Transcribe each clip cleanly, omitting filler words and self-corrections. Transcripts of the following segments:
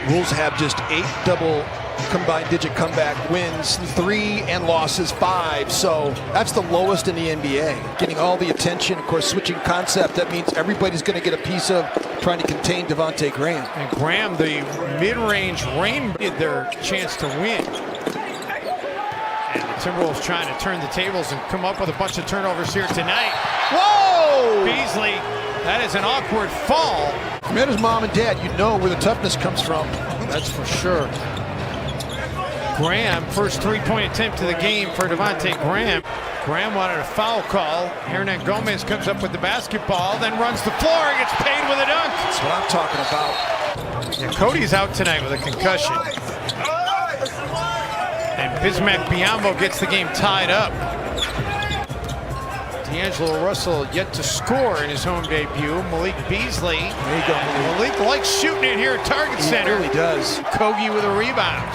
Wolves have just 8 double combined digit comeback wins, 3 and losses 5. So that's the lowest in the NBA. Getting all the attention, of course, switching concept. That means everybody's going to get a piece of trying to contain Devontae Graham. And Graham, the mid-range rain, their chance to win. And the Timberwolves trying to turn the tables and come up with a bunch of turnovers here tonight. Whoa! Beasley, that is an awkward fall. If you met his mom and dad, you know where the toughness comes from. That's for sure. Graham, first three-point attempt of the game for Devontae Graham. Graham wanted a foul call. Hernangomez comes up with the basketball, then runs the floor, gets paid with a dunk. That's what I'm talking about. Yeah, Cody's out tonight with a concussion. And Bismack Biyombo gets the game tied up. D'Angelo Russell yet to score in his home debut. Malik Beasley. There you go, Malik. Malik likes shooting it here at Target Center. He really does. Kogi with a rebound.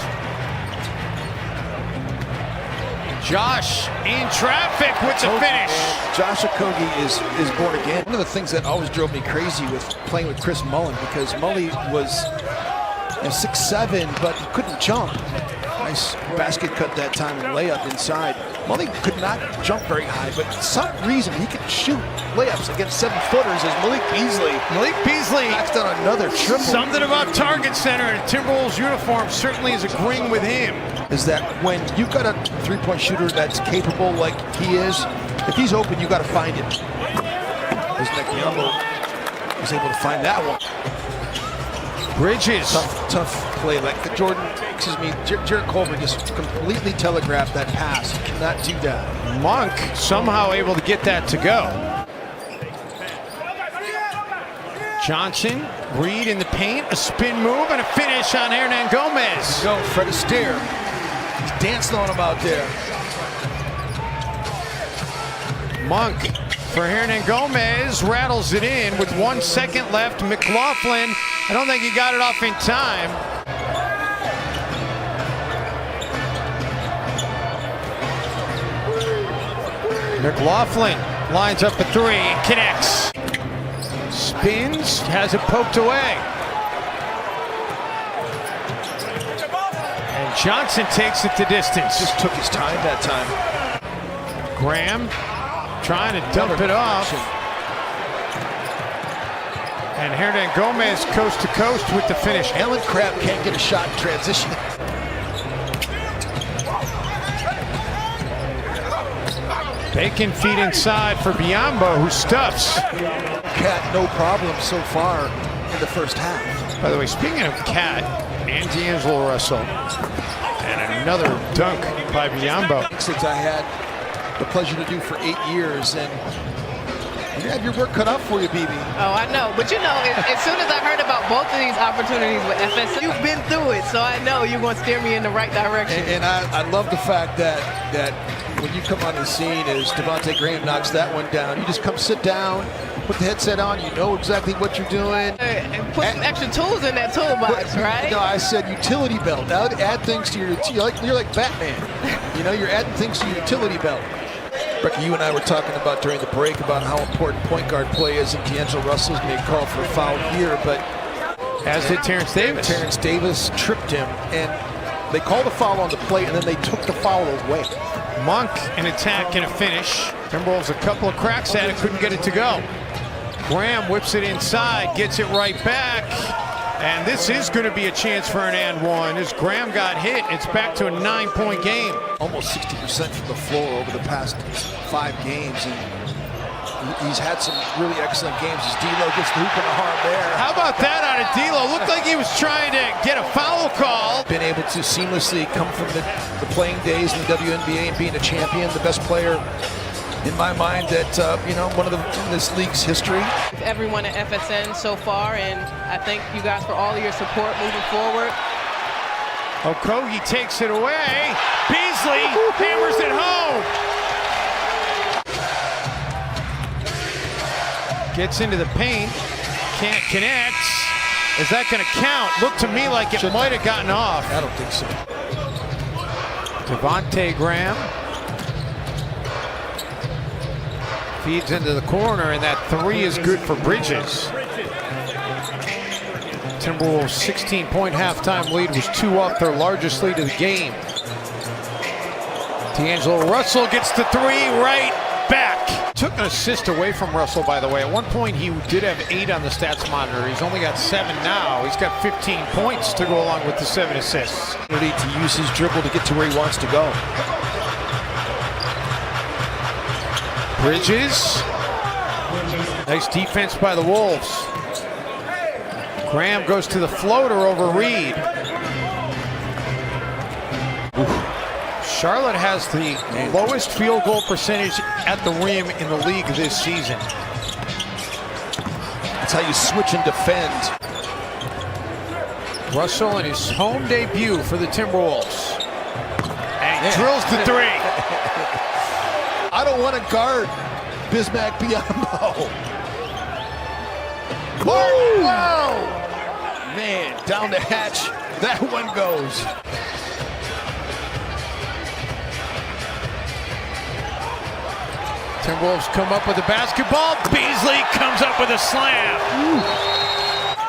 Josh in traffic with the finish. Josh Okogie is born again. One of the things that always drove me crazy with playing with Chris Mullin, because Mully was 6'7", but he couldn't jump. Nice basket cut that time and layup inside. Mully could not jump very high, but for some reason he could shoot layups against 7-footers as Malik Beasley. Malik Beasley That's done another triple. Something about Target Center and Timberwolves uniform certainly is agreeing with him. Is that when you've got a three-point shooter that's capable like he is, if he's open, you got to find him. Bismack Biyombo was able to find that one. Bridges. Tough play. Like the Jarrett Culver just completely telegraphed that pass. You cannot do that. Monk somehow able to get that to go. Johnson, Reed in the paint, a spin move and a finish on Hernangomez. Go, Fred Astaire. He's dancing on him out there. Monk for Hernangomez, rattles it in with 1 second left. McLaughlin, I don't think he got it off in time. McLaughlin lines up a 3 and connects. Spins, has it poked away. And Johnson takes it the distance. Just took his time that time. Graham trying to dump it off. And Hernangomez coast to coast with the finish. Allen Crabbe can't get a shot in transition. Bacon feed inside for Biyombo, who stuffs. Cat, no problem so far in the first half. By the way, speaking of Cat and D'Angelo Russell, and another dunk by Biyombo. Things I had the pleasure to do for 8 years, and you have your work cut out for you, BB. Oh, I know. But you know, as soon as I heard about both of these opportunities with FSU, you've been through it, so I know you're going to steer me in the right direction. And I love the fact that when you come on the scene as Devontae Graham knocks that one down, you just come sit down, put the headset on, you know exactly what you're doing. And put some extra tools in that toolbox, right? No, I said utility belt. Now add things to your, you're like Batman. You know, you're adding things to your utility belt. Becky, you and I were talking about during the break about how important point guard play is, and D'Angelo Russell's made a call for a foul here, but as did Terrence Davis. Terrence Davis tripped him, and they called a foul on the play, and then they took the foul away. Monk, an attack and a finish. Timberwolves a couple of cracks at it, couldn't get it to go. Graham whips it inside, gets it right back. And this is going to be a chance for an and one. As Graham got hit, it's back to a 9-point game. Almost 60% from the floor over the past 5 games. And he's had some really excellent games as D'Lo gets the hoop in the heart there. How about that out of D'Lo? Looked like he was trying to get a foul call. Been able to seamlessly come from the playing days in the WNBA and being a champion, the best player in my mind that, one of in this league's history. Everyone at FSN so far, and I thank you guys for all of your support moving forward. Okogie takes it away. Beasley hammers it home. Gets into the paint, can't connect. Is that going to count? Looked to me like it might have gotten off. I don't think so. Devontae Graham feeds into the corner, and that 3 is good for Bridges. Timberwolves' 16-point halftime lead was 2 off their largest lead of the game. D'Angelo Russell gets the 3 right back. Took an assist away from Russell, by the way. At one point, he did have 8 on the stats monitor. He's only got 7 now. He's got 15 points to go along with the 7 assists. Need to use his dribble to get to where he wants to go. Bridges. Nice defense by the Wolves. Graham goes to the floater over Reed. Charlotte has the lowest field goal percentage at the rim in the league this season. That's how you switch and defend. Russell in his home debut for the Timberwolves. And he drills the 3. I don't want to guard Bismack Biyombo. Whoa! Man, down the hatch, that one goes. Timberwolves come up with the basketball. Beasley comes up with a slam.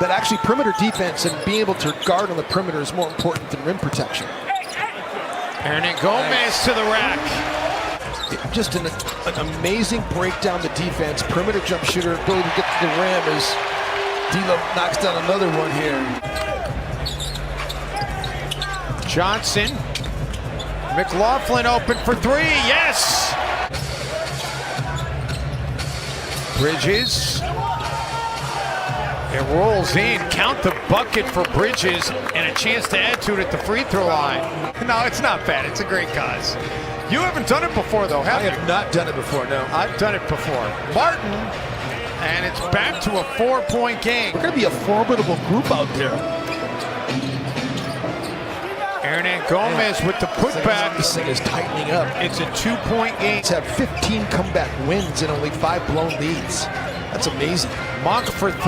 But actually, perimeter defense and being able to guard on the perimeter is more important than rim protection. Hernan Gomez to the rack. Just an amazing breakdown the defense. Perimeter jump shooter, ability to get to the rim as D'Lo knocks down another one here. Johnson. McLaughlin open for 3. Yes! Bridges. It rolls in. Count the bucket for Bridges and a chance to add to it at the free throw line. No, it's not bad. It's a great cause. You haven't done it before, though, have you? I have not done it before, no. I've done it before. Martin, and it's back to a 4-point game. We're going to be a formidable group out there. Hernan Gomez with the putback. This thing is tightening up. It's a 2-point game. It's had 15 comeback wins and only 5 blown leads. That's amazing. Monk for 3.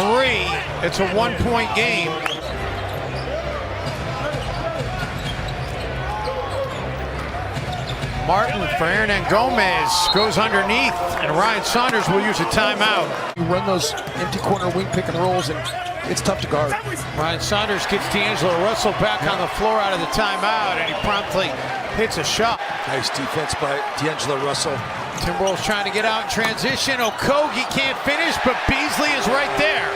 It's a 1-point game. Martin for Hernan Gomez goes underneath, and Ryan Saunders will use a timeout. You run those empty corner wing pick and rolls, and it's tough to guard. Ryan Saunders gets D'Angelo Russell back on the floor out of the timeout, and he promptly hits a shot. Nice defense by D'Angelo Russell. Timberwolves trying to get out in transition. Okogie can't finish, but Beasley is right there.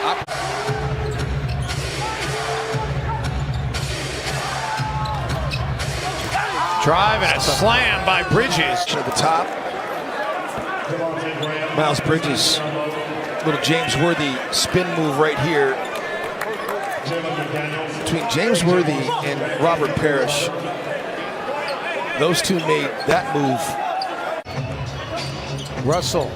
Drive and a slam by Bridges. At the top. Miles Bridges. Little James Worthy spin move right here. Between James Worthy and Robert Parrish. Those two made that move. Russell.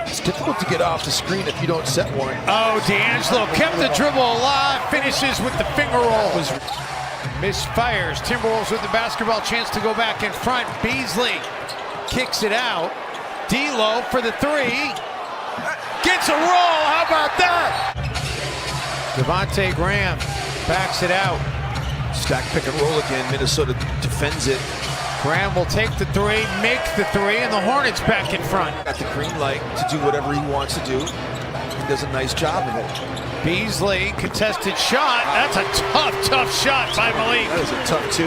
It's difficult to get off the screen if you don't set one. Oh, D'Angelo kept the dribble alive. Finishes with the finger roll. Misfires. Timberwolves with the basketball, chance to go back in front. Beasley kicks it out. D'Lo for the 3. Gets a roll. How about that? Devontae Graham backs it out. Stack pick and roll again. Minnesota defends it. Graham will take the 3, make the 3, and the Hornets back in front. Got the green light to do whatever he wants to do. He does a nice job of it. Beasley, contested shot. That's a tough shot by Malik. That is a tough 2.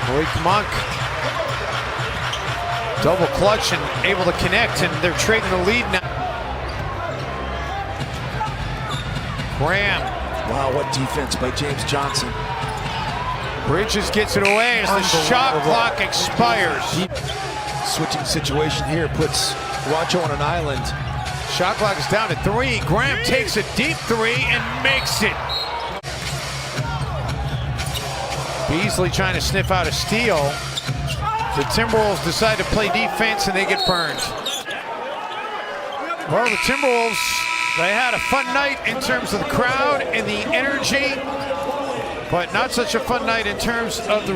Malik Monk. Double clutch and able to connect, and they're trading the lead now. Graham. Wow, what defense by James Johnson. Bridges gets it away as the shot clock expires. Switching situation here puts Wancho on an island. Shot clock is down to 3. Graham takes a deep 3 and makes it. Beasley trying to sniff out a steal. The Timberwolves decide to play defense and they get burned. Well, the Timberwolves, they had a fun night in terms of the crowd and the energy, but not such a fun night in terms of the